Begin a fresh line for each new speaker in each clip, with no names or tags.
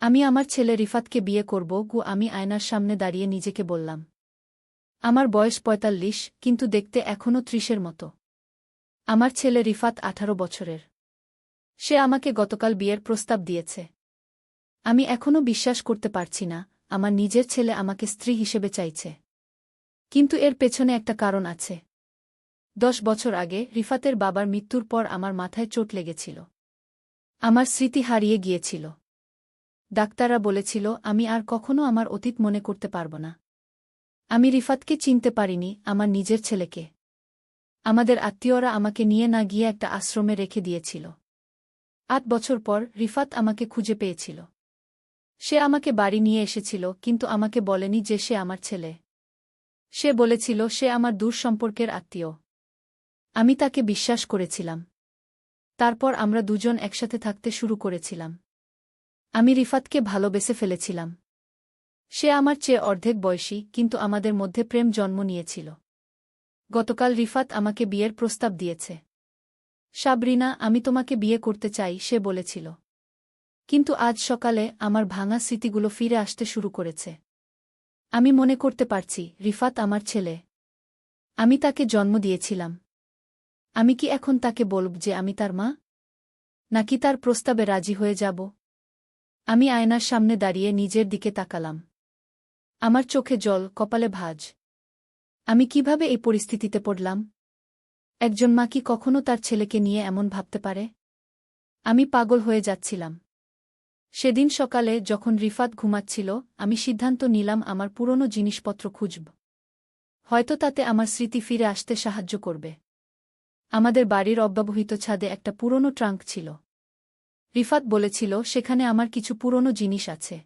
আমি আমার ছেলে রিফাতকে বিয়ে করব আমি আয়নার সামনে দাঁড়িয়ে নিজেকে বললাম। আমার বয়স ৪৫, কিন্তু দেখতে এখনও ৩০-এর মতো। আমার ছেলে রিফাত ১৮ বছরের। সে আমাকে গতকাল বিয়ের প্রস্তাব দিয়েছে। আমি এখনও বিশ্বাস করতে পারছি না, আমার নিজের ছেলে আমাকে স্ত্রী হিসেবে চাইছে। কিন্তু এর পেছনে একটা কারণ আছে। ১০ বছর আগে রিফাতের বাবার মৃত্যুর পর আমার মাথায় চোট লেগেছিল। আমার স্মৃতি হারিয়ে গিয়েছিল। ডাক্তাররা বলেছিল আমি আর কখনো আমার অতীত মনে করতে পারব না। আমি রিফাতকে চিনতে পারিনি, আমার নিজের ছেলেকে। আমাদের আত্মীয়রা আমাকে নিয়ে না গিয়ে একটা আশ্রমে রেখে দিয়েছিল। ৮ বছর পর রিফাত আমাকে খুঁজে পেয়েছিল। সে আমাকে বাড়ি নিয়ে এসেছিল, কিন্তু আমাকে বলেনি যে সে আমার ছেলে। সে বলেছিল সে আমার দূর সম্পর্কের আত্মীয়। আমি তাকে বিশ্বাস করেছিলাম। তারপর আমরা দুজন একসাথে থাকতে শুরু করেছিলাম। আমি রিফাতকে ভালোবেসে ফেলেছিলাম। সে আমার চেয়ে অর্ধেক বয়সী, কিন্তু আমাদের মধ্যে প্রেম জন্ম নিয়েছিল। গতকাল রিফাত আমাকে বিয়ের প্রস্তাব দিয়েছে। সাবরিনা, আমি তোমাকে বিয়ে করতে চাই, সে বলেছিল। কিন্তু আজ সকালে আমার ভাঙা স্মৃতিগুলো ফিরে আসতে শুরু করেছে। আমি মনে করতে পারছি রিফাত আমার ছেলে। আমি তাকে জন্ম দিয়েছিলাম। আমি কি এখন তাকে বলব যে আমি তার মা? নাকি তার প্রস্তাবে রাজি হয়ে যাব? আমি আয়নার সামনে দাঁড়িয়ে নিজের দিকে তাকালাম। আমার চোখে জল, কপালে ভাঁজ। আমি কিভাবে এই পরিস্থিতিতে পড়লাম? একজন মা কি কখনো তার ছেলেকে নিয়ে এমন ভাবতে পারে? আমি পাগল হয়ে যাচ্ছিলাম। সেদিন সকালে যখন রিফাত ঘুমাচ্ছিল, আমি সিদ্ধান্ত নিলাম আমার পুরনো জিনিসপত্র খুঁজব। হয়তো তাতে আমার স্মৃতি ফিরে আসতে সাহায্য করবে। আমাদের বাড়ির অব্যবহৃত ছাদে একটা পুরনো ট্রাঙ্ক ছিল। রিফাত বলেছিল সেখানে আমার কিছু পুরনো জিনিস আছে।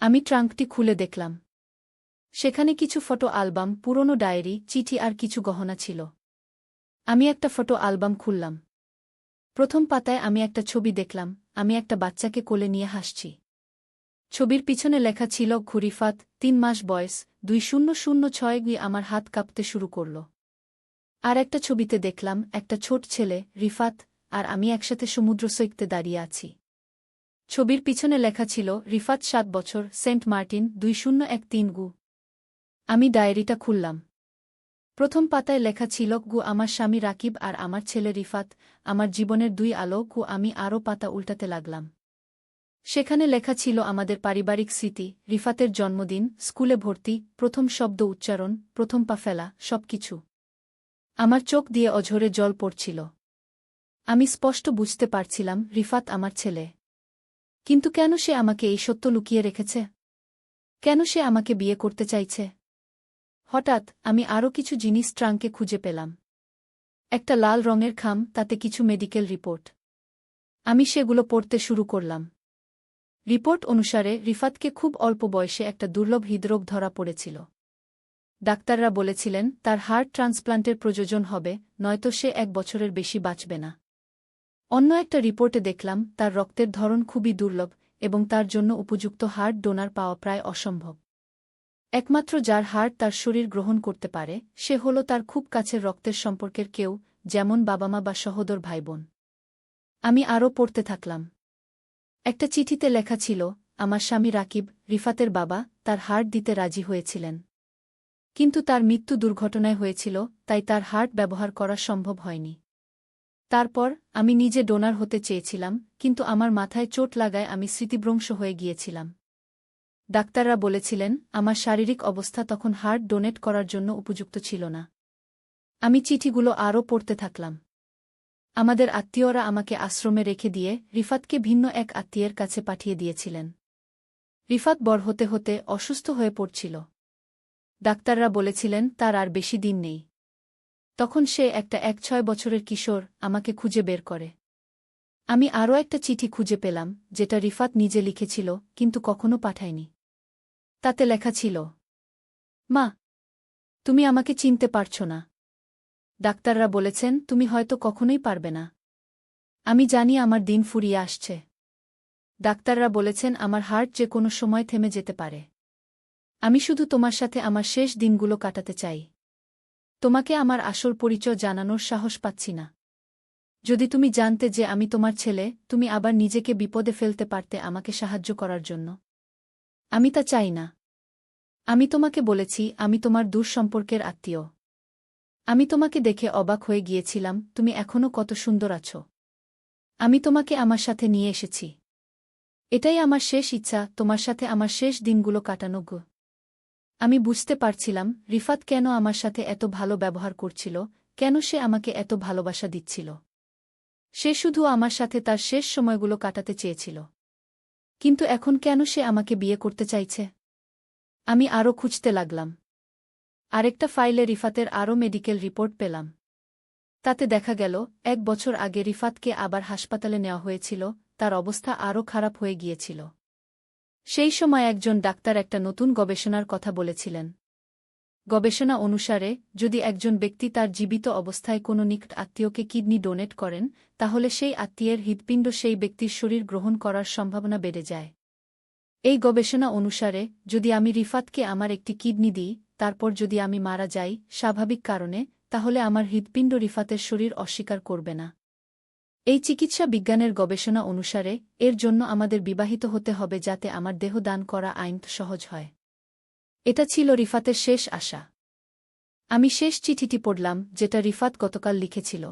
আমি ট্রাঙ্কটি খুলে দেখলাম। সেখানে কিছু ফটো অ্যালবাম, পুরনো ডায়েরি, চিঠি আর কিছু গহনা ছিল। আমি একটা ফটো অ্যালবাম খুললাম। প্রথম পাতায় আমি একটা ছবি দেখলাম, আমি একটা বাচ্চাকে কোলে নিয়ে হাসছি। ছবির পিছনে লেখা ছিল রিফাত, ৩ মাস বয়স, ২০০৬। আমার হাত কাঁপতে শুরু করল। আর একটা ছবিতে দেখলাম একটা ছোট ছেলে, রিফাত, আর আমি একসাথে সমুদ্র সৈকতে দাঁড়িয়ে আছি। ছবির পিছনে লেখা ছিল রিফাত ৭ বছর, সেন্ট মার্টিন, ২০১৩। আমি ডায়েরিটা খুললাম। প্রথম পাতায় লেখা ছিল আমার স্বামী রাকিব আর আমার ছেলে রিফাত, আমার জীবনের ২ আলো। আমি আরও পাতা উল্টাতে লাগলাম। সেখানে লেখা ছিল আমাদের পারিবারিক স্মৃতি, রিফাতের জন্মদিন, স্কুলে ভর্তি, প্রথম শব্দ উচ্চারণ, প্রথম পা ফেলা, সবকিছু। আমার চোখ দিয়ে অঝরে জল পড়ছিল। আমি স্পষ্ট বুঝতে পারছিলাম রিফাত আমার ছেলে। কিন্তু কেন সে আমাকে এই সত্য লুকিয়ে রেখেছে? কেন সে আমাকে বিয়ে করতে চাইছে? হঠাৎ আমি আরও কিছু জিনিস ট্রাঙ্কে খুঁজে পেলাম। একটা লাল রঙের খাম, তাতে কিছু মেডিকেল রিপোর্ট। আমি সেগুলো পড়তে শুরু করলাম। রিপোর্ট অনুসারে রিফাতকে খুব অল্প বয়সে একটা দুর্লভ হৃদরোগ ধরা পড়েছিল। ডাক্তাররা বলেছিলেন তার হার্ট ট্রান্সপ্লান্টের প্রয়োজন হবে, নয়তো সে ১ বছরের বেশি বাঁচবে না। অন্য একটা রিপোর্টে দেখলাম তার রক্তের ধরন খুবই দুর্লভ এবং তার জন্য উপযুক্ত হার্ট ডোনার পাওয়া প্রায় অসম্ভব। একমাত্র যার হার্ট তার শরীর গ্রহণ করতে পারে সে হল তার খুব কাছের রক্তের সম্পর্কের কেউ, যেমন বাবা-মা বা সহোদর ভাইবোন। আমি আরও পড়তে থাকলাম। একটা চিঠিতে লেখা ছিল আমার স্বামী রাকিব, রিফাতের বাবা, তার হার্ট দিতে রাজি হয়েছিলেন। কিন্তু তার মৃত্যু দুর্ঘটনায় হয়েছিল, তাই তার হার্ট ব্যবহার করা সম্ভব হয়নি। তারপর আমি নিজে ডোনার হতে চেয়েছিলাম, কিন্তু আমার মাথায় চোট লাগায় আমি স্মৃতিভ্রংশ হয়ে গিয়েছিলাম। ডাক্তাররা বলেছিলেন আমার শারীরিক অবস্থা তখন হার্ট ডোনেট করার জন্য উপযুক্ত ছিল না। আমি চিঠিগুলো আরও পড়তে থাকলাম। আমাদের আত্মীয়রা আমাকে আশ্রমে রেখে দিয়ে রিফাতকে ভিন্ন এক আত্মীয়ের কাছে পাঠিয়ে দিয়েছিলেন। রিফাত বড় হতে হতে অসুস্থ হয়ে পড়ছিল। ডাক্তাররা বলেছিলেন তার আর বেশি দিন নেই। তখন সে একটা ৬ বছরের কিশোর আমাকে খুঁজে বের করে। আমি আরও একটা চিঠি খুঁজে পেলাম, যেটা রিফাত নিজে লিখেছিল কিন্তু কখনো পাঠায়নি। তাতে লেখা ছিল, মা, তুমি আমাকে চিনতে পারছ না। ডাক্তাররা বলেছেন তুমি হয়তো কখনোই পারবে না। আমি জানি আমার দিন ফুরিয়ে আসছে। ডাক্তাররা বলেছেন আমার হার্ট যে কোনো সময় থেমে যেতে পারে। আমি শুধু তোমার সাথে আমার শেষ দিনগুলো কাটাতে চাই। তোমাকে আমার আসল পরিচয় জানানোর সাহস পাচ্ছি না। যদি তুমি জানতে যে আমি তোমার ছেলে, তুমি আবার নিজেকে বিপদে ফেলতে পারতে আমাকে সাহায্য করার জন্য। আমি তা চাই না। আমি তোমাকে বলেছি আমি তোমার দূর সম্পর্কের আত্মীয়। আমি তোমাকে দেখে অবাক হয়ে গিয়েছিলাম, তুমি এখনও কত সুন্দর আছো। আমি তোমাকে আমার সাথে নিয়ে এসেছি। এটাই আমার শেষ ইচ্ছা, তোমার সাথে আমার শেষ দিনগুলো কাটানো গো। আমি বুঝতে পারছিলাম রিফাত কেন আমার সাথে এত ভালো ব্যবহার করছিল, কেন সে আমাকে এত ভালোবাসা দিচ্ছিল। সে শুধু আমার সাথে তার শেষ সময়গুলো কাটাতে চেয়েছিল। কিন্তু এখন কেন সে আমাকে বিয়ে করতে চাইছে? আমি আরও খুঁজতে লাগলাম। আরেকটা ফাইলে রিফাতের আরও মেডিকেল রিপোর্ট পেলাম। তাতে দেখা গেল 1 বছর আগে রিফাতকে আবার হাসপাতালে নেওয়া হয়েছিল, তার অবস্থা আরও খারাপ হয়ে গিয়েছিল। সেই সময় একজন ডাক্তার একটা নতুন গবেষণার কথা বলেছিলেন। গবেষণা অনুসারে যদি একজন ব্যক্তি তার জীবিত অবস্থায় কোনো নিকট আত্মীয়কে কিডনি ডোনেট করেন, তাহলে সেই আত্মীয়ের হৃৎপিণ্ড সেই ব্যক্তির শরীর গ্রহণ করার সম্ভাবনা বেড়ে যায়। এই গবেষণা অনুসারে যদি আমি রিফাতকে আমার একটি কিডনি দিই, তারপর যদি আমি মারা যাই স্বাভাবিক কারণে, তাহলে আমার হৃৎপিণ্ড রিফাতের শরীর অস্বীকার করবে না। এই চিকিৎসা বিজ্ঞানের গবেষণা অনুসারে এর জন্য আমাদের বিবাহিত হতে হবে যাতে আমার দেহ দান করা আইন সহজ হয়। এটা ছিল রিফাতের শেষ আশা। আমি শেষ চিঠিটি পড়লাম যেটা রিফাত গতকাল লিখেছিল।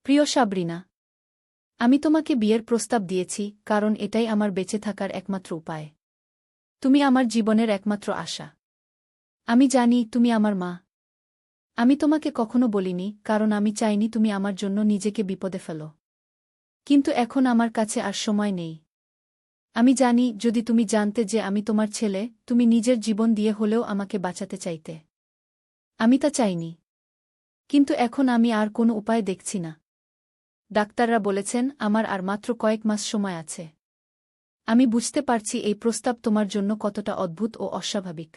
প্রিয় সাবরিনা, আমি তোমাকে বিয়ের প্রস্তাব দিয়েছি কারণ এটাই আমার বেঁচে থাকার একমাত্র উপায়। তুমি আমার জীবনের একমাত্র আশা। আমি জানি তুমি আমার মা। আমি তোমাকে কখনো বলিনি কারণ আমি চাইনি তুমি আমার জন্য নিজেকে বিপদে ফেলো। কিন্তু এখন আমার কাছে আর সময় নেই। আমি জানি যদি তুমি জানতে যে আমি তোমার ছেলে, তুমি নিজের জীবন দিয়ে হলেও আমাকে বাঁচাতে চাইতে। আমি তা চাইনি। কিন্তু এখন আমি আর কোনো উপায় দেখছি না। ডাক্তাররা বলেছেন আমার আর মাত্র কয়েক মাস সময় আছে। আমি বুঝতে পারছি এই প্রস্তাব তোমার জন্য কতটা অদ্ভুত ও অস্বাভাবিক।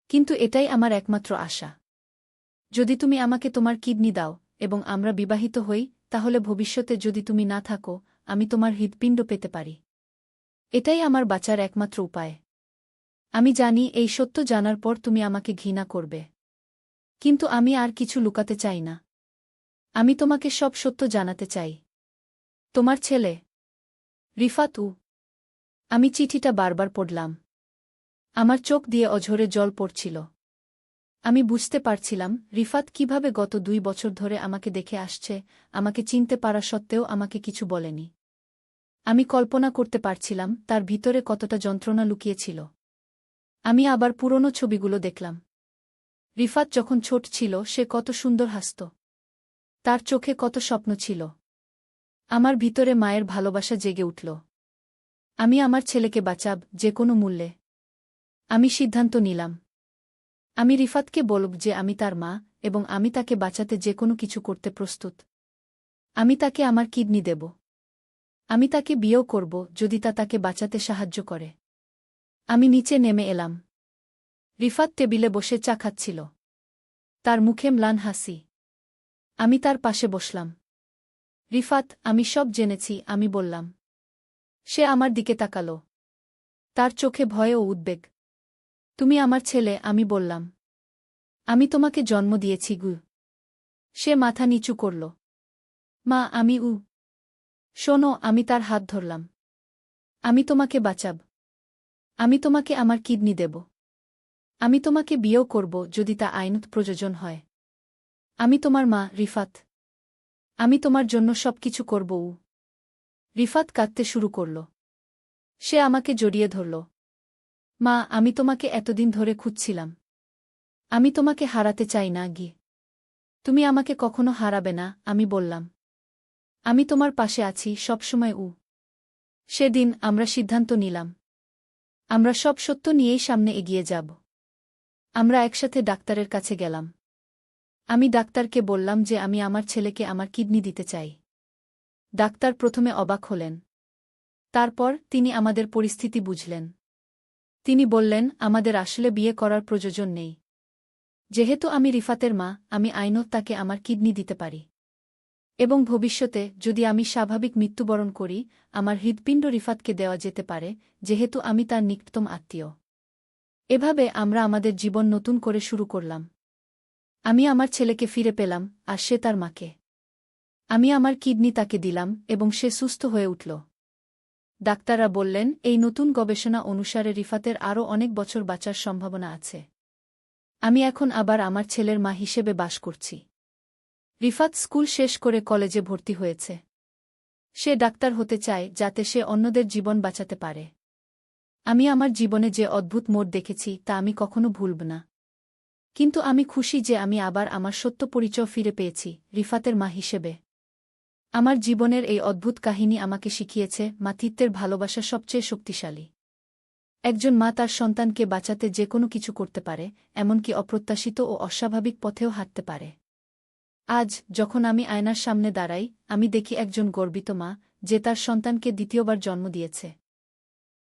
কিন্তু এটাই আমার একমাত্র আশা। যদি তুমি আমাকে তোমার কিডনি দাও এবং আমরা বিবাহিত হই, তাহলে ভবিষ্যতে যদি তুমি না থাকো, আমি তোমার হৃৎপিণ্ড পেতে পারি। এটাই আমার বাঁচার একমাত্র উপায়। আমি জানি এই সত্য জানার পর তুমি আমাকে ঘৃণা করবে। কিন্তু আমি আর কিছু লুকাতে চাই না। আমি তোমাকে সব সত্য জানাতে চাই। তোমার ছেলে রিফাত। আমি চিঠিটা বারবার পড়লাম। আমার চোখ দিয়ে অঝরে জল পড়ছিল। আমি বুঝতে পারছিলাম রিফাত কিভাবে গত 2 বছর ধরে আমাকে দেখে আসছে, আমাকে চিনতে পারা সত্ত্বেও আমাকে কিছু বলেনি। আমি কল্পনা করতে পারছিলাম তার ভিতরে কতটা যন্ত্রণা লুকিয়েছিল। আমি আবার পুরনো ছবিগুলো দেখলাম। রিফাত যখন ছোট ছিল সে কত সুন্দর হাসত। তার চোখে কত স্বপ্ন ছিল। আমার ভিতরে মায়ের ভালোবাসা জেগে উঠল। আমি আমার ছেলেকে বাঁচাব যে কোনো মূল্যে। আমি সিদ্ধান্ত নিলাম। আমি রিফাতকে বলব যে আমি তার মা এবং আমি তাকে বাঁচাতে যে কোনো কিছু করতে প্রস্তুত। আমি তাকে আমার কিডনি দেব। আমি তাকে বিয়েও করব যদি তা তাকে বাঁচাতে সাহায্য করে। আমি নিচে নেমে এলাম। রিফাত টেবিলে বসে চা খাচ্ছিল। তার মুখে ম্লান হাসি। আমি তার পাশে বসলাম। রিফাত, আমি সব জেনেছি, আমি বললাম। সে আমার দিকে তাকালো। তার চোখে ভয় ও উদ্বেগ। তুমি আমার ছেলে, আমি বললাম। আমি তোমাকে জন্ম দিয়েছি গু। সে মাথা নিচু করল। মা, আমি শোনো, আমি তার হাত ধরলাম। আমি তোমাকে বাঁচাব। আমি তোমাকে আমার কিডনি দেব। আমি তোমাকে বিয়েও করব যদি তা আইনত প্রয়োজন হয়। আমি তোমার মা, রিফাত। আমি তোমার জন্য সবকিছু করব। রিফাত কাঁদতে শুরু করল। সে আমাকে জড়িয়ে ধরল। মা, আমি তোমাকে এতদিন ধরে খুঁজছিলাম। আমি তোমাকে হারাতে চাই না গি। তুমি আমাকে কখনো হারাবে না, আমি বললাম। আমি তোমার পাশে আছি সবসময়। সেদিন আমরা সিদ্ধান্ত নিলাম। আমরা সব সত্য নিয়েই সামনে এগিয়ে যাব। আমরা একসাথে ডাক্তারের কাছে গেলাম। আমি ডাক্তারকে বললাম যে আমি আমার ছেলেকে আমার কিডনি দিতে চাই। ডাক্তার প্রথমে অবাক হলেন। তারপর তিনি আমাদের পরিস্থিতি বুঝলেন। তিনি বললেন আমাদের আসলে বিয়ে করার প্রয়োজন নেই। যেহেতু আমি রিফাতের মা, আমি আইনত তাকে আমার কিডনি দিতে পারি। এবং ভবিষ্যতে যদি আমি স্বাভাবিক মৃত্যুবরণ করি, আমার হৃৎপিণ্ড রিফাতকে দেওয়া যেতে পারে, যেহেতু আমি তার নিকটতম আত্মীয়। এভাবে আমরা আমাদের জীবন নতুন করে শুরু করলাম। আমি আমার ছেলেকে ফিরে পেলাম, আর সে তার মাকে। আমি আমার কিডনি তাকে দিলাম এবং সে সুস্থ হয়ে উঠল। ডাক্তাররা বললেন, এই নতুন গবেষণা অনুসারে রিফাতের আরও অনেক বছর বাঁচার সম্ভাবনা আছে। আমি এখন আবার আমার ছেলের মা হিসেবে বাস করছি। রিফাত স্কুল শেষ করে কলেজে ভর্তি হয়েছে। সে ডাক্তার হতে চায় যাতে সে অন্যদের জীবন বাঁচাতে পারে। আমি আমার জীবনে যে অদ্ভুত মোড় দেখেছি তা আমি কখনো ভুলব না। কিন্তু আমি খুশি যে আমি আবার আমার সত্য পরিচয় ফিরে পেয়েছি, রিফাতের মা হিসেবে। আমার জীবনের এই অদ্ভুত কাহিনী আমাকে শিখিয়েছে মাতৃত্বের ভালোবাসা সবচেয়ে শক্তিশালী। একজন মা তার সন্তানকে বাঁচাতে যে কোনো কিছু করতে পারে, এমনকি অপ্রত্যাশিত ও অস্বাভাবিক পথেও হাঁটতে পারে। আজ যখন আমি আয়নার সামনে দাঁড়াই, আমি দেখি একজন গর্বিত মা, যে তার সন্তানকে দ্বিতীয়বার জন্ম দিয়েছে।